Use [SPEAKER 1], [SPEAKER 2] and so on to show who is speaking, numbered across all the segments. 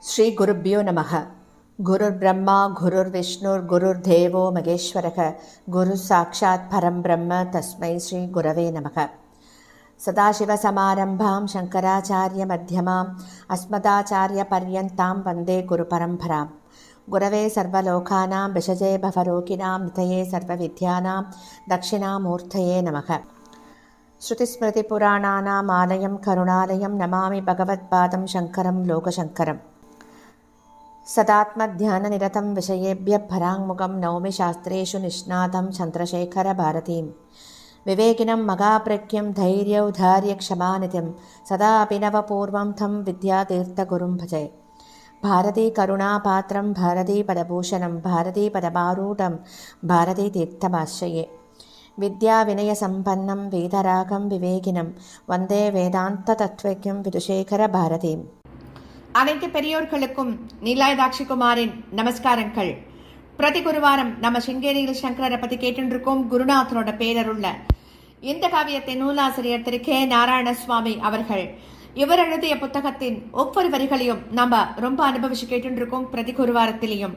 [SPEAKER 1] ஸ்ரீ குருப்யோ நமக. குருர் பிரம்மா குருர் விஷ்ணுர் குருர் தேவோ மகேஸ்வரக குரு சாட்சாத் பரம் பிரம்ம தஸ்மை ஸ்ரீ குரவே நமக. சதாசிவசமாரம்பாம் சங்கராச்சாரிய மத்தியமாம் அஸ்மதாச்சாரிய பர்யந்தாம் வந்தே குரு பரம்பராம். குரவே சர்வலோகானாம் விஷஜே பவரோகிணாம் நிதயே சர்வவித்யானாம் தட்சிணாமூர்த்தயே நமக. ஸ்ருதிஸ்மிருதிபுராணானாம் ஆலயம் கருணாலயம் நமாமி பகவத்பாதம் சங்கரம் லோகசங்கரம். சதாத்மத்யானநிரதம் விஷயேபிய பராங்முகம் நௌமி சாஸ்திரேஷு நிஷ்ணாதம் சந்திரசேகர பாரதீம். விவேகினம் மகாபிரக்யம் தைரியௌதாரிய க்ஷமாநிதிம் சதா அபிநவபூர்வம் தம் வித்யாதீர்த்தகுரும் பஜே. பாரதி கருணாபாத்திரம் பாரதி பதபூஷணம் பாரதி பதபாரூடம் பாரதி தீர்த்தமாஸ்ரயே. வித்யா வினய சம்பன்னம் வேதராகம் விவேகினம் வந்தே வேதாந்த தத்வக்யம் விதுஷேகர பாரதீம்.
[SPEAKER 2] அனைத்து பெரியோர்களுக்கும் நீலாயதாட்சிகுமாரின் நமஸ்காரங்கள். பிரதி குருவாரம் நம்ம சிங்கேரியில் சங்கரரை பத்தி கேட்டுருக்கோம். குருநாதனோட பேரருள்ள இந்த காவியத்தை நூலாசிரியர் திரு கே நாராயணசுவாமி அவர்கள் இவர் எழுதிய புத்தகத்தின் ஒவ்வொரு வரிகளையும் நம்ம ரொம்ப அனுபவிச்சு கேட்டுருக்கோம். பிரதி குருவாரத்திலையும்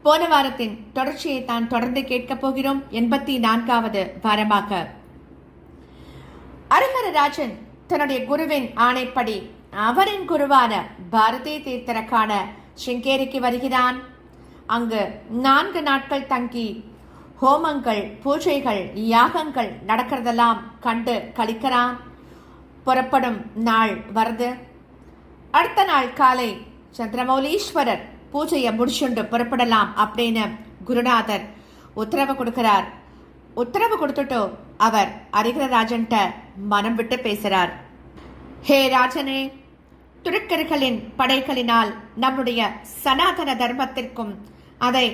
[SPEAKER 2] போன வாரத்தின் தொடர்ச்சியை தான் தொடர்ந்து கேட்க போகிறோம். 84வது வாரமாக ஹரிஹரராஜன் தன்னுடைய குருவின் ஆணைப்படி அவரின் குருவான பாரதி தீர்த்தரக்கான சிங்கேரிக்கு வருகிறான். அங்கு 4 நாட்கள் தங்கி ஹோமங்கள் பூஜைகள் யாகங்கள் நடக்கிறதெல்லாம் கண்டு கழிக்கிறான். புறப்படும் நாள் வருது. அடுத்த நாள் காலை சந்திரமௌலீஸ்வரர் பூஜையை முடிச்சுண்டு புறப்படலாம் அப்படின்னு குருநாதர் உத்தரவு கொடுக்கிறார். உத்தரவு கொடுத்துட்டு அவர் ஹரிஹரராஜன்ட்ட மனம் விட்டு பேசுறார். ஹே ராஜனே, துருக்கர்களின் படைகளினால் நம்முடைய சனாதன தர்மத்திற்கும் அதை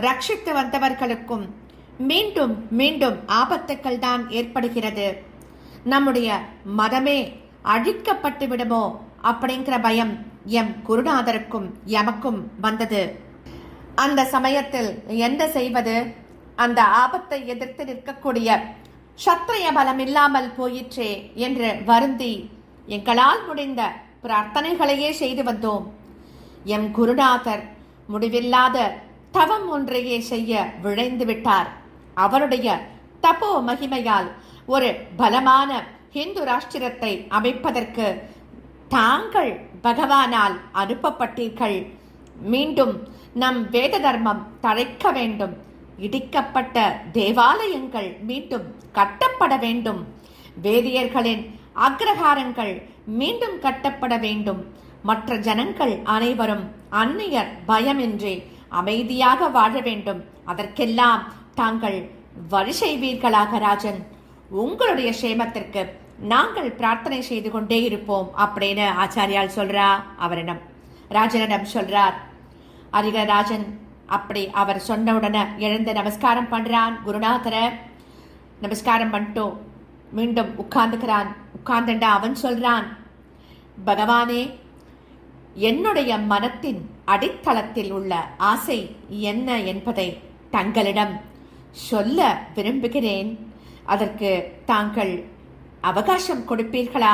[SPEAKER 2] ரட்சித்து வந்தவர்களுக்கும் மீண்டும் மீண்டும் ஆபத்துக்கள் தான் ஏற்படுகிறது. நம்முடைய மதமே அழிக்கப்பட்டு விடுமோ அப்படிங்கிற பயம் எம் குருநாதருக்கும் எமக்கும் வந்தது. அந்த சமயத்தில் என்ன செய்வது? அந்த ஆபத்தை எதிர்த்து நிற்கக்கூடிய சத்திரிய பலம் இல்லாமல் போயிற்றே என்று வருந்தி எங்களால் முடிந்த பிரார்த்தனைகளையே செய்து வந்தோம். எம் குருநாதர் முடிவில்லாத தவம் ஒன்றையே செய்ய விழைந்து விட்டார். அவருடைய தபோ மகிமையால் ஒரு பலமான ஹிந்து ராஷ்டிரத்தை அமைப்பதற்கு தாங்கள் பகவானால் அனுப்பப்பட்டீர்கள். மீண்டும் நம் வேத தர்மம் தழைக்க வேண்டும். இடிக்கப்பட்ட தேவாலயங்கள் மீண்டும் கட்டப்பட வேண்டும். வேதியர்களின் அக்ரஹாரங்கள் மீண்டும் கட்டப்பட வேண்டும். மற்ற ஜனங்கள் அனைவரும் அந்நியர் பயமின்றி அமைதியாக வாழ வேண்டும். அதற்கெல்லாம் தாங்கள் வழி செய்வீர்களாக ராஜன். உங்களுடைய சேமத்திற்கு நாங்கள் பிரார்த்தனை செய்து கொண்டே இருப்போம் அப்படின்னு ஆச்சாரியால் சொல்றா. அவரிடம் ராஜனிடம் சொல்றார். ஹரிஹரராஜன் அப்படி அவர் சொன்ன உடனே எழுந்து நமஸ்காரம் பண்றான். குருநாதரை நமஸ்காரம் பண்ணிட்டு மீண்டும் உட்கார்ந்துக்கிறான். உட்கார்ந்துண்டா அவன் சொல்றான், பகவானே, என்னுடைய மனத்தின் அடித்தளத்தில் உள்ள ஆசை என்ன என்பதை தங்களிடம் சொல்ல விரும்புகிறேன். அதற்கு தாங்கள் அவகாசம் கொடுப்பீர்களா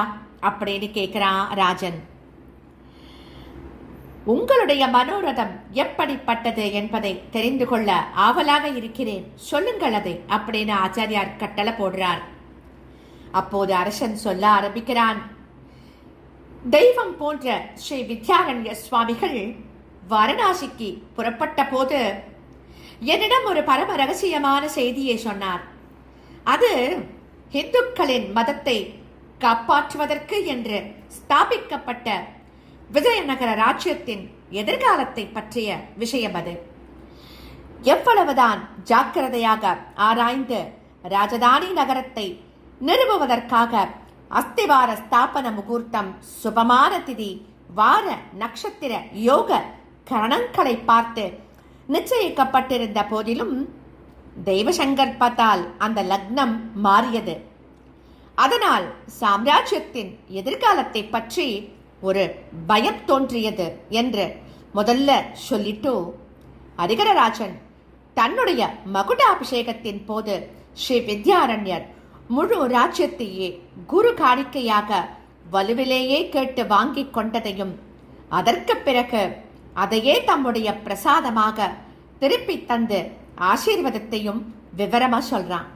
[SPEAKER 2] அப்படின்னு கேட்கிறான் ராஜன். உங்களுடைய மனோரதம் எப்படிப்பட்டது என்பதை தெரிந்து கொள்ள ஆவலாக இருக்கிறேன். சொல்லுங்கள் அதை அப்படின்னு ஆச்சாரியார் கட்டளை போடுறார். அப்போது அரசன் சொல்ல ஆரம்பிக்கிறான். தெய்வம் போன்ற ஸ்ரீ வித்யாரண்ய சுவாமிகள் வாரணாசிக்கு புறப்பட்ட போது என்னிடம் ஒரு பரம ரகசியமான செய்தியை சொன்னார். அது இந்துக்களின் மதத்தை காப்பாற்றுவதற்கு என்று ஸ்தாபிக்கப்பட்ட விஜயநகர ராஜ்யத்தின் எதிர்காலத்தை பற்றிய விஷயம். அது எவ்வளவுதான் ஜாக்கிரதையாக ஆராய்ந்து ராஜதானி நகரத்தை நிறுவுவதற்காக அஸ்திவார ஸ்தாபன முகூர்த்தம், சுபமான திதி, வார நட்சத்திர யோக கரணங்களை பார்த்து நிச்சயிக்கப்பட்டிருந்த போதிலும் தெய்வ சங்கல்பத்தால் அந்த லக்னம் மாறியது. அதனால் சாம்ராஜ்யத்தின் எதிர்காலத்தை பற்றி ஒரு பயம் தோன்றியது என்று முதல்ல சொல்லிட்டு ஹரிஹரராஜன் தன்னுடைய மகுடாபிஷேகத்தின் போது ஸ்ரீ வித்யாரண்யர் முழு ராஜ்யத்தையே குரு காணிக்கையாக வலுவிலேயே கேட்டு வாங்கி கொண்டதையும் அதற்கு பிறகு அதையே தம்முடைய பிரசாதமாக திருப்பி தந்து ஆசீர்வாதத்தையும் விவரமா சொல்றான்.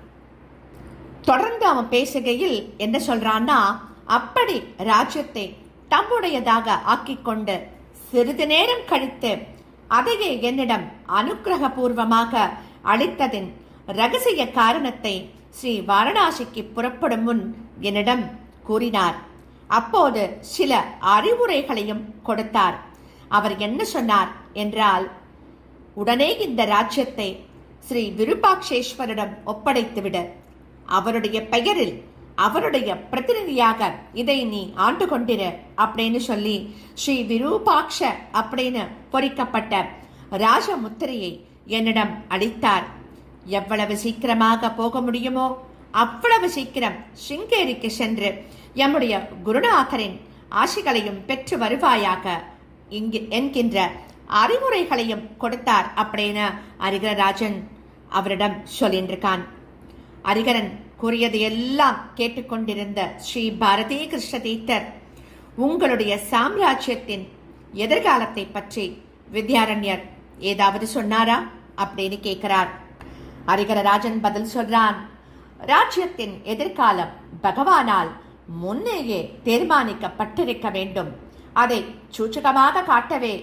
[SPEAKER 2] தொடர்ந்து அவன் பேசுகையில் என்ன சொல்றான்னா, அப்படி ராஜ்யத்தை தம்முடையதாக ஆக்கிக்கொண்டு சிறிது நேரம் கழித்து அதையே என்னிடம் அனுக்கிரகபூர்வமாக அளித்ததின் ரகசிய காரணத்தை ஸ்ரீ வாரணாசிக்கு புறப்படும் முன் என்னிடம் கூறினார். அப்போது சில அறிவுரைகளையும் கொடுத்தார். அவர் என்ன சொன்னார் என்றால், உடனே இந்த ராஜ்யத்தை ஸ்ரீ விருபாக்ஷேஸ்வரிடம் ஒப்படைத்துவிடு. அவருடைய பெயரில் அவருடைய பிரதிநிதியாக இதை நீ ஆண்டு கொண்டிரு அப்படின்னு சொல்லி ஸ்ரீ விரூபாக்ஷ அப்படின்னு பொறிக்கப்பட்ட ராஜமுத்திரையை என்னிடம் அளித்தார். எவ்வளவு சீக்கிரமாக போக முடியுமோ அவ்வளவு சீக்கிரம் சிங்கேரிக்கு சென்று எம்முடைய குருநாதரின் ஆசிகளையும் பெற்று வருவாயாக என்கின்ற அறிவுரைகளையும் கொடுத்தார் அப்படின்னு அரிகரராஜன் அவரிடம் சொல்லின்றிருக்கான். அரிகரன் கூறியது எல்லாம் கேட்டுக்கொண்டிருந்த ஸ்ரீ பாரதி கிருஷ்ண தீர்த்தர், உங்களுடைய சாம்ராஜ்யத்தின் எதிர்காலத்தை பற்றி வித்யாரண்யர் ஏதாவது சொன்னாரா அப்படின்னு கேட்கிறார். அரிகரராஜன் பதில் சொல்றான், ராஜ்யத்தின் எதிர்காலம் பகவானால் முன்னேயே தீர்மானிக்கப்பட்டிருக்க வேண்டும். அதை சூச்சகமாக காட்டவே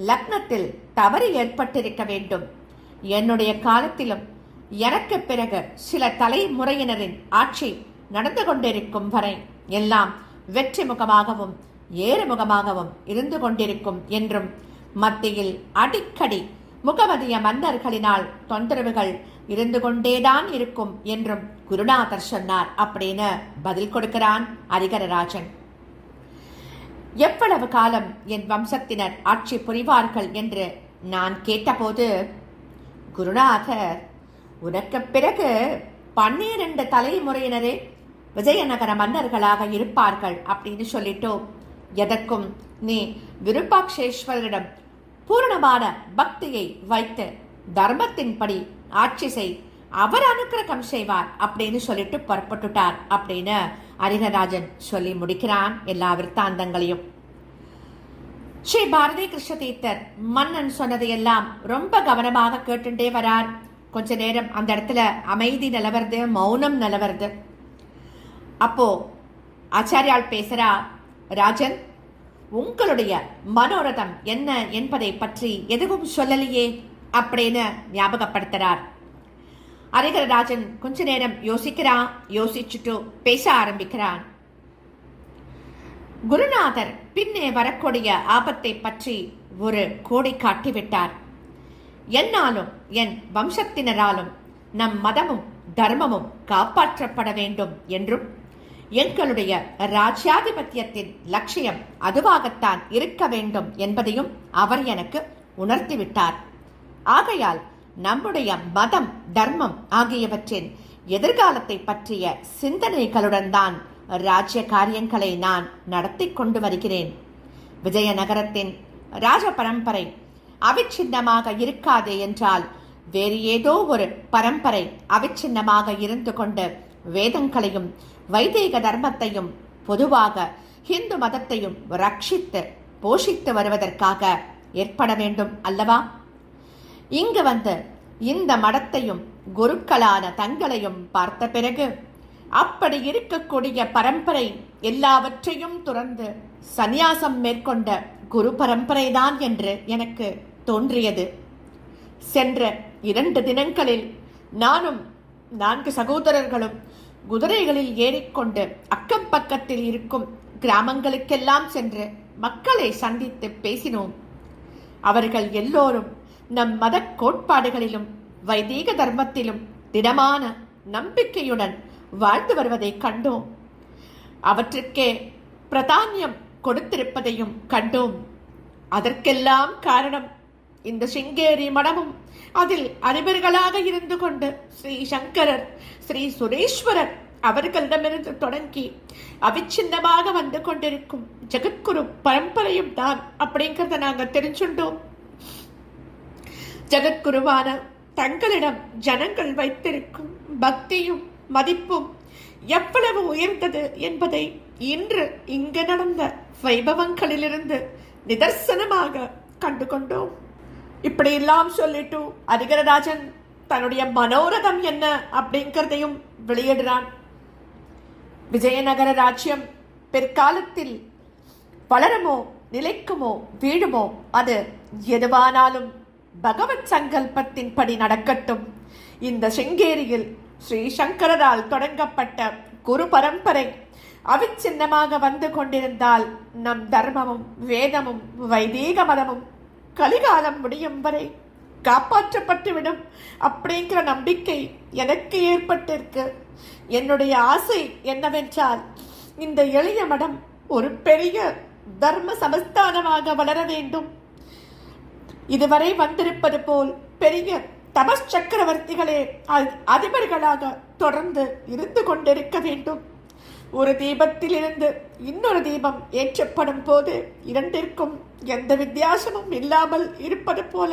[SPEAKER 2] லக்னத்தில் தவறு ஏற்பட்டிருக்க வேண்டும். என்னுடைய காலத்திலும் எனக்கு பிறகு சில தலைமுறையினரின் ஆட்சி நடந்து கொண்டிருக்கும் வரை எல்லாம் வெற்றி முகமாகவும் ஏறுமுகமாகவும் இருந்து கொண்டிருக்கும் என்றும் மத்தியில் அடிக்கடி முகமதிய மன்னர்களினால் தொந்தரவுகள் இருந்து கொண்டேதான் இருக்கும் என்றும் குருநாதர் சொன்னார் அப்படின்னு பதில் கொடுக்கிறான் அரிகரராஜன். எவ்வளவு காலம் என் வம்சத்தினர் ஆட்சி புரிவார்கள் என்று நான் கேட்டபோது, குருநாதர், உனக்கு பிறகு 12 தலைமுறையினரே விஜயநகர மன்னர்களாக இருப்பார்கள் அப்படின்னு சொல்லிட்டோ, எதற்கும் நீ விருப்பாக்ஷேஸ்வரிடம் பூரணமான பக்தியை வைத்து தர்மத்தின்படி ஆட்சி செய், அவர் அனுக்கிரகம் செய்வார் அப்படின்னு சொல்லிட்டு புறப்பட்டுட்டார் அப்படின்னு அரிகரராஜன் சொல்லி முடிக்கிறான் எல்லா விற்த்தாந்தங்களையும். ஸ்ரீ பாரதி கிருஷ்ண தீர்த்தர் மன்னன் சொன்னதையெல்லாம் ரொம்ப கவனமாக கேட்டுட்டே வரார். கொஞ்ச நேரம் அந்த இடத்துல அமைதி நிலவருது, மௌனம் நிலவருது. அப்போ ஆச்சாரியால் பேசுறா, ராஜன், உங்களுடைய மனோரதம் என்ன என்பதை பற்றி எதுவும் சொல்லலையே அப்படின்னு ஞாபகப்படுத்துறார். அரிகரராஜன் கொஞ்ச நேரம் யோசிக்கிறான். யோசிச்சுட்டு பேச ஆரம்பிக்கிறான். குருநாதர் பின்னே வரக்கூடிய ஆபத்தை பற்றி ஒரு கோடி காட்டிவிட்டார். என்னாலும் என் வம்சத்தினராலும் நம் மதமும் தர்மமும் காப்பாற்றப்பட வேண்டும் என்றும் எங்களுடைய ராஜ்யாதிபத்தியத்தின் லட்சியம் அதுவாகத்தான் இருக்க வேண்டும் என்பதையும் அவர் எனக்கு உணர்த்திவிட்டார். ஆகையால் நம்முடைய மதம் தர்மம் ஆகியவற்றின் எதிர்காலத்தை பற்றிய சிந்தனைகளுடன் தான் ராஜ்ய காரியங்களை நான் நடத்தி கொண்டு வருகிறேன். விஜயநகரத்தின் ராஜ பரம்பரை அவிச்சின்னமாக இருக்காது என்றால் வேறு ஏதோ ஒரு பரம்பரை அவிச்சின்னமாக இருந்து கொண்டு வேதங்களையும் வைதீக தர்மத்தையும் பொதுவாக இந்து மதத்தையும் ரட்சித்து போஷித்து வருவதற்காக ஏற்பட வேண்டும் அல்லவா? இங்கு வந்து இந்த மடத்தையும் குருக்களான தங்களையும் பார்த்த பிறகு அப்படி இருக்கக்கூடிய பரம்பரை எல்லாவற்றையும் துறந்து சந்நியாசம் மேற்கொண்ட குரு பரம்பரைதான் என்று எனக்கு தோன்றியது. சென்ற 2 தினங்களில் நானும் 4 சகோதரர்களும் குதிரைகளில் ஏறிக்கொண்டு அக்கம் பக்கத்தில் இருக்கும் கிராமங்களுக்கெல்லாம் சென்று மக்களை சந்தித்து பேசினோம். அவர்கள் எல்லோரும் நம் மத கோட்பாடுகளிலும் வைதீக தர்மத்திலும் திடமான நம்பிக்கையுடன் வாழ்ந்து வருவதை கண்டோம். அவற்றுக்கே பிரதானியம் கொடுத்திருப்பதையும் கண்டோம். அதற்கெல்லாம் காரணம் இந்த சிங்கேரி மடமும் அதில் அதிபர்களாக இருந்து கொண்டு ஸ்ரீ சங்கரர், ஸ்ரீ சுரேஸ்வரர் அவர்களிடமிருந்து தொடங்கி அவிச்சின்னமாக வந்து கொண்டிருக்கும் ஜெகத்குரு பரம்பரையும் தான் அப்படிங்கிறத நாங்கள் தெரிஞ்சுட்டோம். ஜெகத்குருவான தங்களிடம் ஜனங்கள் வைத்திருக்கும் பக்தியும் மதிப்பும் எவ்வளவு உயர்ந்தது என்பதை இன்று இங்கு நடந்த வைபவங்களிலிருந்து நிதர்சனமாக கண்டுகொண்டோம். இப்படி எல்லாம் சொல்லிட்டு ஹரிகரராஜன் தன்னுடைய மனோரதம் என்ன அப்படிங்கிறதையும் வெளியிடுறான். விஜயநகர ராஜ்யம் பிற்காலத்தில் வளருமோ நிலைக்குமோ வீழுமோ அது எதுவானாலும் பகவத் சங்கல்பத்தின் படி நடக்கட்டும். இந்த சிங்கேரியில் ஸ்ரீ சங்கரரால் தொடங்கப்பட்ட குரு பரம்பரை அவிச்சின்னமாக வந்து கொண்டிருந்தால் நம் தர்மமும் வேதமும் வைதீக மதமும் கலிகாலம் முடியும் வரை காப்பாற்றப்பட்டுவிடும் அப்படிங்கிற நம்பிக்கை எனக்கு ஏற்பட்டிருக்கு. என்னுடைய ஆசை என்னவென்றால் இந்த எளிய மடம் ஒரு பெரிய தர்ம சமஸ்தானமாக வளர வேண்டும். இதுவரை வந்திருப்பது போல் பெரிய தபஸ் சக்கரவர்த்திகளே அதிபர்களாக தொடர்ந்து இருந்து கொண்டிருக்க வேண்டும். ஒரு தீபத்திலிருந்து இன்னொரு தீபம் ஏற்றப்படும் போது இரண்டிற்கும் எந்த வித்தியாசமும் இல்லாமல் இருப்பது போல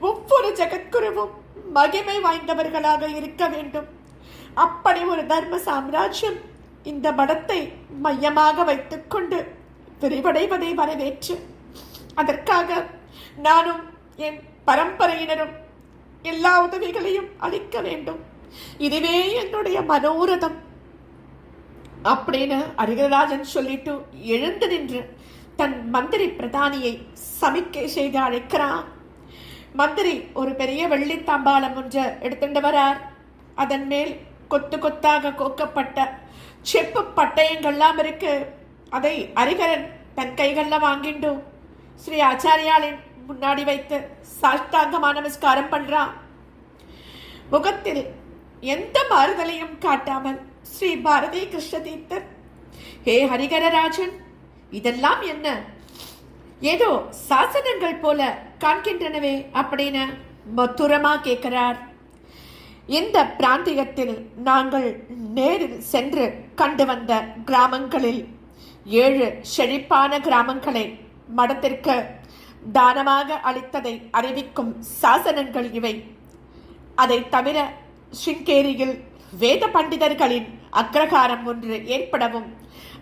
[SPEAKER 2] ஒவ்வொரு ஜெகத்குருவும் மகிமை வாய்ந்தவர்களாக இருக்க வேண்டும். அப்படி ஒரு தர்ம சாம்ராஜ்யம் இந்த மடத்தை மையமாக வைத்துக்கொண்டு விரிவடைவதை வரவேற்று அதற்காக நானும் என் பரம்பரையினரும் எல்லா உதவிகளையும் அளிக்க வேண்டும். இதுவே என்னுடைய மனோரதம் அப்படின்னு ஹரிகரராஜன் சொல்லிட்டு எழுந்து நின்று தன் மந்திரி பிரதானியை சமிக்கை செய்து அழைக்கிறான். மந்திரி ஒரு பெரிய வெள்ளி தாம்பாளம் ஒன்று எடுத்துட்டு வரார். அதன் மேல் கொத்து கொத்தாக கோக்கப்பட்ட செப்பு பட்டயங்கள்லாம் இருக்கு. அதை ஹரிகரன் தன் கைகள்ல வாங்கிண்டு ஸ்ரீ ஆச்சாரியாலின் முன்னாடி வைத்து சாஷ்டாங்கமான நமஸ்காரம் பண்றான். முகத்தில் எந்த மாறுதலையும் காட்டாமல் ஸ்ரீ பாரதி கிருஷ்ண தீர்த்தர், ஹே ஹரிகரராஜன், இதெல்லாம் என்ன? ஏதோ சாசனங்கள் போல காண்கின்றனவே அப்படின்னு மதுரமா கேட்கிறார். இந்த பிராந்தியத்தில் நாங்கள் நேரில் சென்று கண்டு வந்த கிராமங்களில் 7 செழிப்பான கிராமங்களை மடத்திற்கு தானமாக அளித்ததை அறிவிக்கும் சாசனங்கள் இவை. அதை தவிர சிங்கேரியில் வேத பண்டிதர்களின் அக்ரகாரம் ஒன்று ஏற்படவும்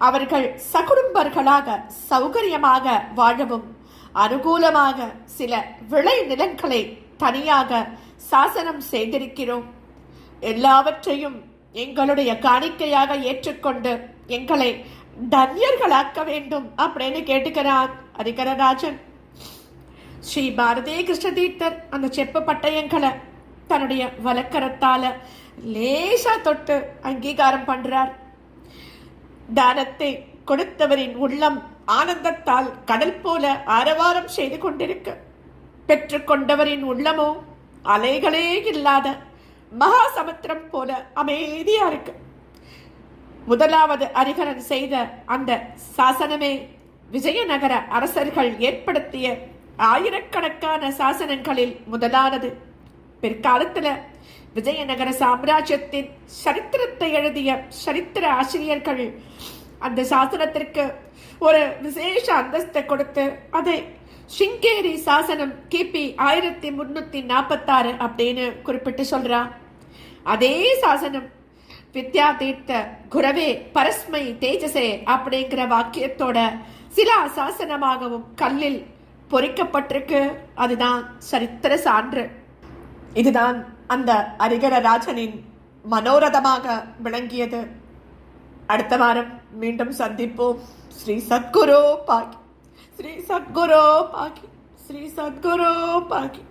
[SPEAKER 2] அவர்கள் சகுடும்பர்களாக சௌகரியமாக வாழவும் அனுகூலமாக சில விளை நிலங்களை தனியாக சாசனம் செய்திருக்கிறோம். எல்லாவற்றையும் எங்களுடைய காணிக்கையாக ஏற்றுக்கொண்டு எங்களை தன்யர்களாக்க வேண்டும் அப்படின்னு கேட்டுக்கிறார் ஹரிகரராஜன். ஸ்ரீ பாரதி கிருஷ்ண தீர்த்தர் அந்த செப்பு பட்டயங்களை தன்னுடைய வலக்கரத்தால லேசா தொட்டு அங்கீகாரம் பண்றார். தானத்தை கொடுத்தவரின் உள்ளம் ஆனந்தத்தால் கடல் போல ஆரவாரம் செய்து கொண்டிருக்க, பெற்றுக்கொண்டவரின் உள்ளமோ அலைகளே இல்லாத மகா சமுத்திரம் போல அமைதியா இருக்கு. முதலாவது ஹரிகரன் செய்த அந்த சாசனமே விஜயநகர அரசர்கள் ஏற்படுத்திய ஆயிரக்கணக்கான சாசனங்களில் முதலானது. பிற்காலத்துல விஜயநகர சாம்ராஜ்யத்தின் சரித்திரத்தை எழுதிய சரித்திர ஆசிரியர்கள் அந்த சாசனத்திற்கு ஒரு விசேஷ அந்தஸ்தை கொடுத்து அதை சிங்கேரி சாசனம் கிபி 1346 அப்படின்னு குறிப்பிட்டு சொல்றா. அதே சாசனம் வித்யா தீர்த்த குரவே பரஸ்மை தேஜசே அப்படிங்கிற வாக்கியத்தோட சிலா சாசனமாகவும் கல்லில் பொறிக்கப்பட்டிருக்கு. அதுதான் சரித்திர சான்று. இதுதான் அந்த ஹரிகரராஜனின் மனோரதமாக விளங்கியது. அடுத்த வாரம் மீண்டும் சந்திப்போம். ஸ்ரீ சத்குரு பாக்கி, ஸ்ரீ சத்குரு பாக்கி, ஸ்ரீ சத்குரு பாக்கி.